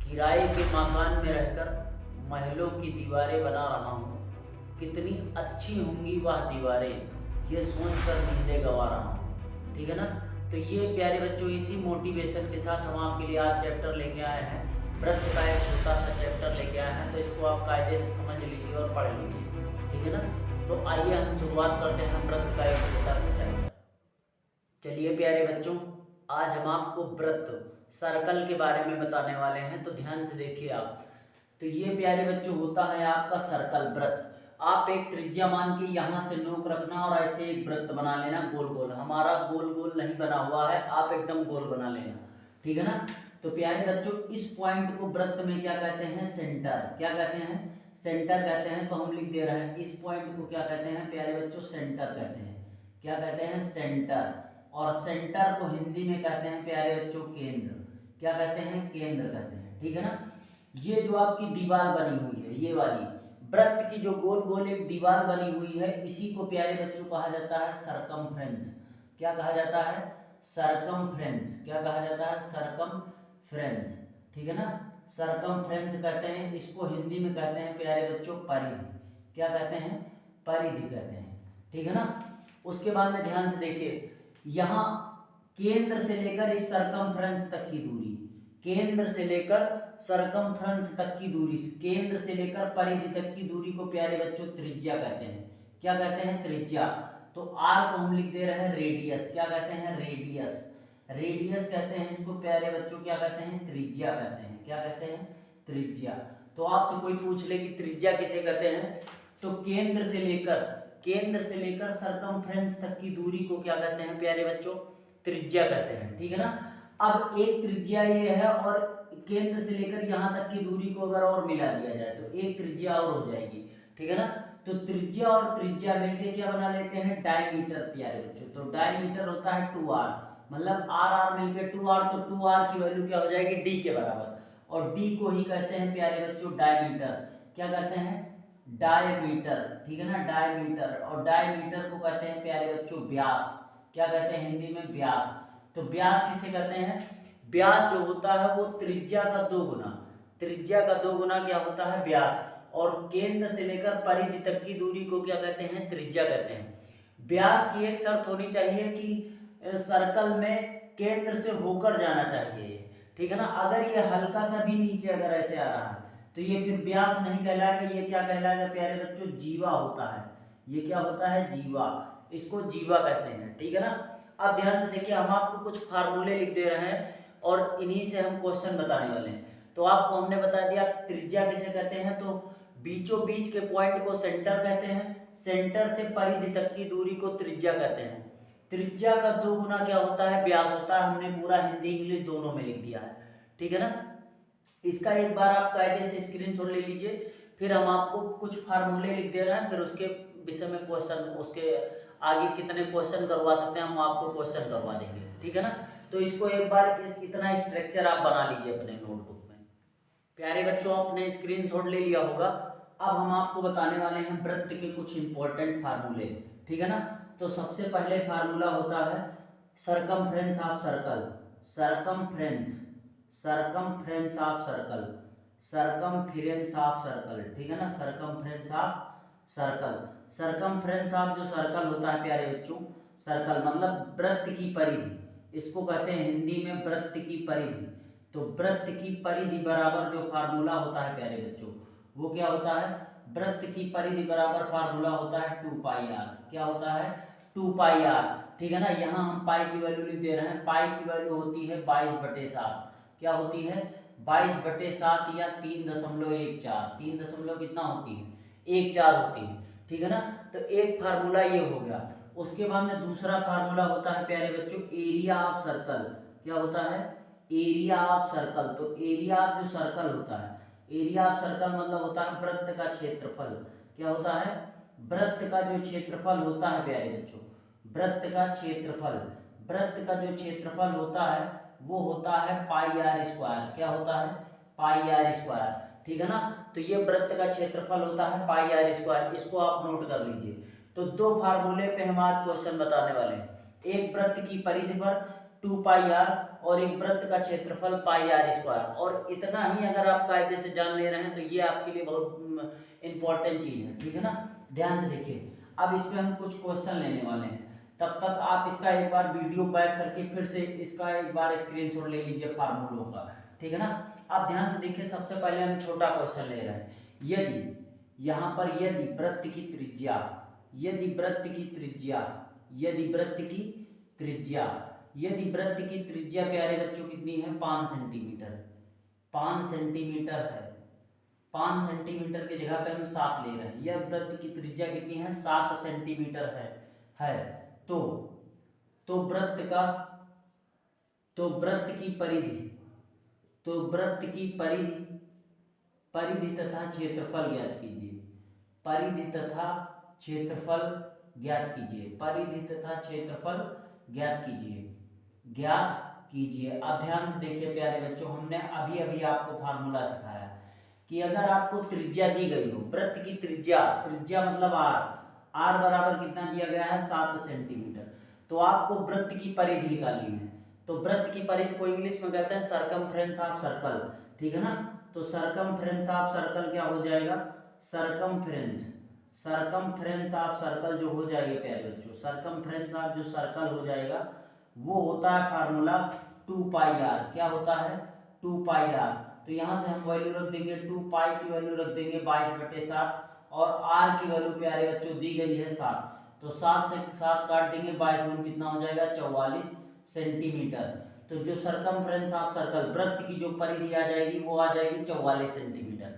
किराए के मकान में रहकर महलों की दीवारें बना रहा हूँ। कितनी अच्छी होंगी वह दीवारें, ये सोचकर नींदें गंवा रहा हूँ। ठीक है ना। तो ये प्यारे बच्चों, इसी मोटिवेशन के साथ हम आपके लिए आज चैप्टर लेके आए हैं। वृत्त का एक छोटा सा चैप्टर लेके आए हैं, तो इसको आप कायदे से समझ लीजिए और पढ़ लीजिए। ठीक है ना। तो आइए हम शुरुआत करते हैं वृत्त का एक छोटा सा चैप्टर। चलिए प्यारे बच्चों, आज हम आपको वृत्त सर्कल के बारे में बताने वाले हैं, तो ध्यान से देखिए आप। तो ये प्यारे बच्चों होता है आपका सर्कल, वृत्त। आप एक त्रिज्या मान के यहाँ से नोक रखना और ऐसे एक वृत्त बना लेना गोल गोल। हमारा गोल गोल नहीं बना हुआ है, आप एकदम गोल बना लेना। ठीक है ना। तो प्यारे बच्चों, इस पॉइंट को वृत्त में क्या कहते हैं? सेंटर। क्या कहते हैं? सेंटर कहते हैं। तो हम लिख दे रहे हैं, इस पॉइंट को क्या कहते हैं प्यारे बच्चों? सेंटर कहते हैं। क्या कहते हैं? सेंटर। और सेंटर को हिंदी में कहते हैं प्यारे बच्चों केंद्र। क्या कहते हैं? केंद्र कहते हैं। ठीक है ना। ये जो आपकी दीवार बनी हुई है, ये वाली वृत्त की जो गोल गोल एक दीवार बनी हुई है, इसी को प्यारे बच्चों कहा जाता है सरकमफ्रेंस। क्या कहा जाता है? सरकमफ्रेंस। क्या कहा जाता है? सरकमफ्रेंस। ठीक है ना। सरकमफ्रेंस कहते हैं इसको। हिंदी में कहते हैं प्यारे बच्चों परिधि। क्या कहते हैं? परिधि कहते हैं। ठीक है ना। उसके बाद में ध्यान से देखिए, यहाँ केंद्र से लेकर इस सरकमफ्रेंस तक की दूरी, केंद्र से लेकर सरकमफ्रेंस तक की दूरी, केंद्र से लेकर परिधि तक की दूरी को प्यारे बच्चों त्रिज्या कहते हैं। क्या कहते हैं? त्रिज्या। तो आर को हम लिख दे रहे हैं रेडियस। क्या कहते हैं? रेडियस। रेडियस कहते हैं इसको प्यारे बच्चों। क्या कहते हैं? त्रिज्या कहते हैं। क्या कहते हैं? त्रिज्या। तो आपसे कोई पूछ ले कि त्रिज्या किसे कहते हैं, तो केंद्र से लेकर सरकमफ्रेंस तक की दूरी को क्या कहते हैं प्यारे बच्चों? त्रिज्या कहते हैं। ठीक है ना। अब एक त्रिज्या ये है, और केंद्र से लेकर यहाँ तक की दूरी को अगर और मिला दिया जाए तो एक त्रिज्या और हो जाएगी। ठीक है ना। तो त्रिज्या और त्रिज्या मिलके क्या बना लेते हैं? डायमीटर प्यारे बच्चों। तो डायमीटर होता है 2r, मतलब आर आर मिलके 2r, तो 2r की वैल्यू क्या हो जाएगी? d के बराबर। और d को ही कहते हैं प्यारे बच्चों डायमीटर। क्या कहते हैं? डायमीटर। ठीक है ना। डायमीटर। और डायमीटर को कहते हैं प्यारे बच्चों व्यास। क्या कहते हैं हिंदी में? व्यास। तो व्यास किसे कहते हैं? व्यास जो होता है वो त्रिज्या का 2 गुना, त्रिज्या का 2 गुना क्या होता है? व्यास। और केंद्र से लेकर परिधि तक की दूरी को क्या कहते हैं? त्रिज्या कहते हैं। व्यास की एक शर्त होनी चाहिए कि सर्कल में केंद्र से होकर जाना चाहिए। ठीक है ना। अगर ये हल्का सा भी नीचे अगर ऐसे आ रहा है तो ये फिर व्यास नहीं कहलाएगा, ये क्या कहलाएगा प्यारे बच्चों? जीवा होता है। ये क्या होता है? जीवा। इसको जीवा कहते हैं। ठीक है ना। अब ध्यान से देखिए, हम आपको कुछ फार्मूले लिख दे रहे हैं और इन्हीं से हम क्वेश्चन बताने वाले हैं। तो आपको हमने बता दिया त्रिज्या किसे कहते हैं, तो बीचों बीच के पॉइंट को सेंटर कहते हैं। सेंटर से परिधि तक की दूरी को त्रिज्या कहते हैं। त्रिज्या का 2 गुना क्या होता है? व्यास होता है। हमने पूरा हिंदी इंग्लिश दोनों में लिख दिया है। ठीक है ना। इसका एक बार आप कायदे से स्क्रीनशॉट ले लीजिए, फिर हम आपको कुछ फार्मूले लिख दे रहे हैं, फिर उसके विषय में क्वेश्चन, उसके आगे कितने क्वेश्चन करवा सकते हैं हम आपको क्वेश्चन करवा देंगे। ठीक है ना। तो इसको एक बार इतना स्ट्रक्चर आप बना लीजिए अपने नोटबुक में। प्यारे बच्चों, आपने स्क्रीनशॉट ले लिया होगा। अब हम आपको बताने वाले हैं वृत्त के कुछ इंपॉर्टेंट फार्मूले। ठीक है ना। तो सबसे पहले फार्मूला होता है circumference of circle. Circumference, circumference of circle, circumference of circle. ठीक है ना। Circumference of circle. Circumference of जो सर्कल होता है प्यारे बच्चों, सर्कल मतलब वृत्त की परिधि, इसको कहते हैं हिंदी में वृत्त की परिधि। तो वृत्त की परिधि बराबर जो फार्मूला होता है प्यारे बच्चों, वो क्या होता है? वृत्त की परिधि बराबर फार्मूला होता है 2πr। क्या होता है? 2πr। ठीक है ना। यहाँ हम पाई की वैल्यू लिख दे रहे हैं। पाई की वैल्यू होती है 22/7। क्या होती है? 22/7 या 3.14। 3 दशमलव कितना होती है? 14 होती है। ठीक है ना। तो एक फार्मूला ये हो गया। उसके बाद में दूसरा फार्मूला होता है प्यारे बच्चों एरिया ऑफ सर्कल। क्या होता है? Area of circle. तो एरिया ऑफ जो सर्कल होता है, एरिया ऑफ सर्कल मतलब होता है वृत्त का क्षेत्रफल। क्या होता है? वृत्त का जो क्षेत्रफल होता है प्यारे बच्चों, वृत्त का क्षेत्रफल, वृत्त का जो क्षेत्रफल होता है वो होता है πr²। क्या होता है? πr²। ठीक है ना। तो ये वृत्त का क्षेत्रफल होता है πr²। इसको आप नोट कर लीजिए। तो दो फार्मूले पे हम आज क्वेश्चन बताने वाले हैं। एक वृत्त की परिधि पर 2πr और एक वृत्त का क्षेत्रफल पाई आर स्क्वायर। और इतना ही अगर आप कायदे से जान ले रहे हैं तो ये आपके लिए बहुत इंपॉर्टेंट चीज है, ठीक है ना। ध्यान से देखिए, अब इस पे हम कुछ क्वेश्चन लेने वाले हैं, तब तक आप इसका एक बार वीडियो बैक करके फिर से इसका एक बार स्क्रीनशॉट ले लीजिए फार्मूलों का, ठीक है ना। आप ध्यान से देखिए, सबसे पहले हम छोटा क्वेश्चन ले रहे हैं। यदि यहाँ पर यदि वृत्त की त्रिज्या, यदि वृत्त की त्रिज्या, यदि वृत्त की त्रिज्या, यदि वृत्त की त्रिज्या प्यारे बच्चों कितनी है, 5 सेंटीमीटर, 5 सेंटीमीटर है, 5 सेंटीमीटर की जगह पे हम 7 ले रहे हैं। यह वृत्त की त्रिज्या कितनी है, 7 सेंटीमीटर है। तो वृत्त का, तो वृत्त की परिधि, तो वृत्त की परिधि, परिधि तथा क्षेत्रफल ज्ञात कीजिए, परिधि तथा क्षेत्रफल ज्ञात कीजिए, परिधि तथा क्षेत्रफल ज्ञात कीजिए, ज्ञात कीजिए। अब ध्यान से देखिए प्यारे बच्चों, हमने अभी अभी आपको फार्मूला सिखाया कि अगर आपको त्रिज्या दी गई हो, वृत्त की त्रिज्या, त्रिज्या मतलब आर बराबर कितना दिया गया है, 7 सेंटीमीटर, तो आपको वृत्त की परिधि निकालनी है। तो वृत्त की परिधि को इंग्लिश में कहते हैं सरकमफ्रेंस ऑफ सर्कल, ठीक है ना। तो सरकमफ्रेंस ऑफ सर्कल क्या हो जाएगा, सरकमफ्रेंस, सरकमफ्रेंस ऑफ सर्कल जो हो जाएगा प्यारे बच्चों, सरकमफ्रेंस ऑफ जो सर्कल हो जाएगा वो होता है फार्मूला 2 पाई आर। क्या होता है, 2 पाई आर। तो यहाँ से हम वैल्यू रख देंगे, 2 पाई की वैल्यू रख देंगे 22/7, और आर की वैल्यू प्यारे बच्चों दी गई है 7, तो 7 से 7 काट देंगे, 22 कितना हो जाएगा, 44 सेंटीमीटर। तो जो सरकमफ्रेंस ऑफ सर्कल, वृत्त की जो परिधि आ जाएगी वो आ जाएगी 44 सेंटीमीटर।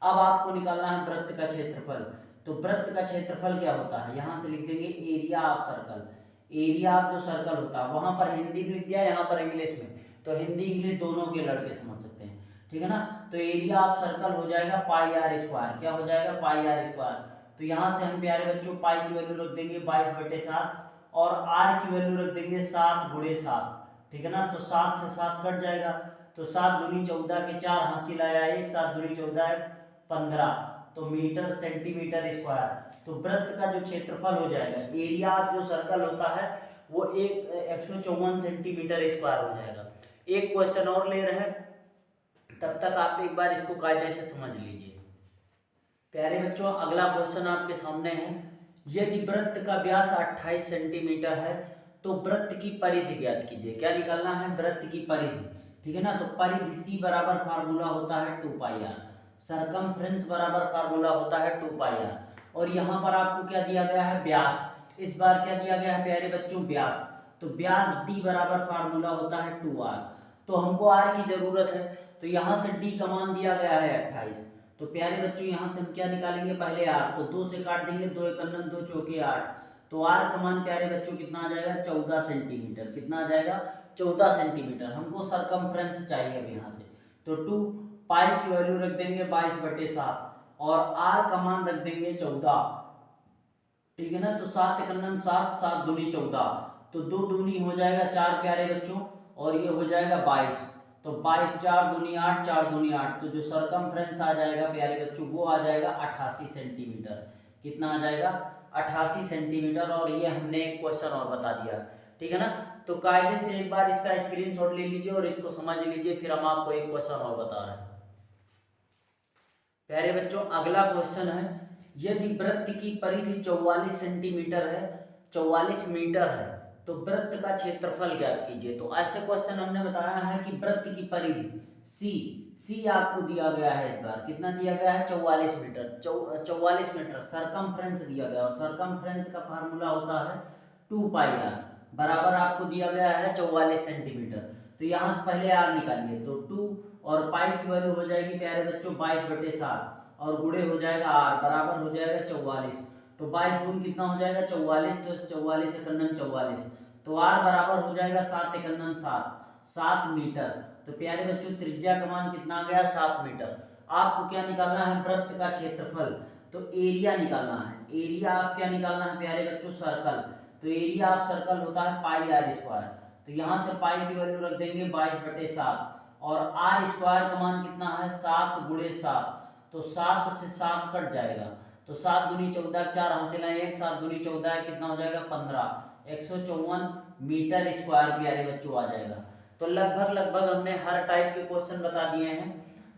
अब आपको निकालना है वृत्त का क्षेत्रफल। तो वृत्त का क्षेत्रफल क्या होता है, यहाँ से लिख देंगे area of circle, area of जो सर्कल होता है, वहां पर हिंदी में लिख दिया, यहाँ पर इंग्लिश में, तो हिंदी इंग्लिश दोनों के लड़के समझ सकते हैं, ठीक है ना। तो एरिया ऑफ सर्कल हो जाएगा पाई आर स्क्वायर। क्या हो जाएगा, पाई आर स्क्वायर। तो यहाँ से हम प्यारे बच्चों पाई की वैल्यू रख देंगे 22/7, और आर की वैल्यू रख देंगे 7 × 7, ठीक है ना। तो 7 से 7 कट जाएगा, तो 7 दूनी 14 के 4 हासिल आया 1, 7 दूनी 14 15, तो मीटर सेंटीमीटर स्क्वायर। तो वृत्त का जो क्षेत्रफल हो जाएगा, एरिया जो सर्कल होता है वो 154 सेंटीमीटर स्क्वायर हो जाएगा। एक क्वेश्चन और ले रहे हैं, तब तक आप एक बार इसको कायदे से समझ लीजिए प्यारे बच्चों। अगला क्वेश्चन आपके सामने है, यदि वृत्त का व्यास 28 सेंटीमीटर है तो वृत्त की परिधि ज्ञात कीजिए। क्या निकालना है, वृत्त की परिधि, ठीक है ना। तो परिधि सी बराबर फार्मूला होता है 2 पाई आर, सरकमफ्रेंस बराबर फार्मूला होता है 2 पाई आर, और यहाँ पर आपको क्या दिया गया है, व्यास। इस बार क्या दिया गया है प्यारे बच्चों, व्यास। तो व्यास d बराबर फार्मूला होता है 2r। तो हमको r की जरूरत है, तो यहाँ से d का मान दिया गया है 28। तो प्यारे बच्चों यहाँ से हम क्या निकालेंगे, पहले r, तो 2 से काट देंगे, 2 × 9 2 × 4 8, तो r का मान प्यारे बच्चों कितना आ जाएगा, 14 सेंटीमीटर। कितना आ जाएगा, 14 सेंटीमीटर। हमको सरकमफ्रेंस चाहिए अब यहाँ से, तो 2 पाई की वैल्यू रख देंगे 22/7, और r का मान रख देंगे 14, ठीक है ना। तो 7 × 9 7, 7 दूनी 14, तो 2 दूनी हो जाएगा 4 प्यारे बच्चों, और ये हो जाएगा 22, तो 22 4 दूनी 8, 4 दूनी 8, तो जो सरकमफ्रेंस आ जाएगा प्यारे बच्चों वो आ जाएगा 88 सेंटीमीटर। कितना आ जाएगा, 88 सेंटीमीटर। और ये हमने एक क्वेश्चन और बता दिया, ठीक है ना। तो कायदे से एक बार इसका स्क्रीनशॉट ले लीजिए और इसको समझ लीजिए, फिर हम आपको एक क्वेश्चन और बता रहे हैं प्यारे बच्चों। अगला क्वेश्चन है, यदि वृत्त की परिधि 44 सेंटीमीटर है, 44 मीटर है, तो वृत्त का क्षेत्रफल ज्ञात कीजिए। तो ऐसे क्वेश्चन हमने बताया है कि वृत्त की परिधि सी आपको दिया गया है, इस बार कितना दिया गया है, 44 मीटर, 44 मीटर सरकमफ्रेंस दिया गया, और सरकमफ्रेंस का फार्मूला होता है 2 पाई आर, बराबर आपको दिया गया है 44 सेंटीमीटर। तो यहाँ से पहले आर निकालिए, तो 2 और पाई की वैल्यू हो जाएगी प्यारे बच्चों 22/7, और गुणे हो जाएगा आर, बराबर हो जाएगा 44, तो 22 दून कितना हो जाएगा 44, तो 44 × 9 44, तो आर बराबर हो जाएगा 7 × 9 7 मीटर। तो प्यारे बच्चों त्रिज्या का मान कितना आ गया, 7 मीटर। आपको क्या निकालना है, वृत्त का क्षेत्रफल, तो एरिया निकालना है। एरिया आप क्या निकालना है प्यारे बच्चों, सर्कल, तो एरिया ऑफ सर्कल होता है पाई आर स्क्वायर। तो यहाँ से पाई की वैल्यू रख देंगे 22/7, और आर स्क्वायर का मान कितना है, 7 × 7, तो 7 से 7 कट जाएगा, तो 7 दूनी 14, 4 हासिल है 1, 7 दूनी 14 कितना हो जाएगा 15, 154 मीटर स्क्वायर प्यारे बच्चों आ जाएगा। तो लगभग हमने हर टाइप के क्वेश्चन बता दिए हैं,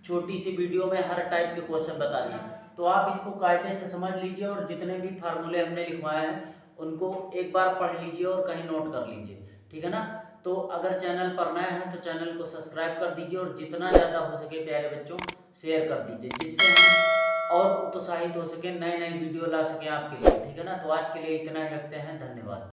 छोटी सी वीडियो में हर टाइप के क्वेश्चन बता दिए। तो आप इसको कायदे से समझ लीजिए और जितने भी फार्मूले हमने लिखवाए हैं उनको एक बार पढ़ लीजिए और कहीं नोट कर लीजिए, ठीक है ना। तो अगर चैनल पर नए हैं तो चैनल को सब्सक्राइब कर दीजिए और जितना ज़्यादा हो सके प्यारे बच्चों शेयर कर दीजिए, जिससे हम और उत्साहित हो सके, नए नए वीडियो ला सकें आपके लिए, ठीक है ना। तो आज के लिए इतना ही रखते हैं, धन्यवाद।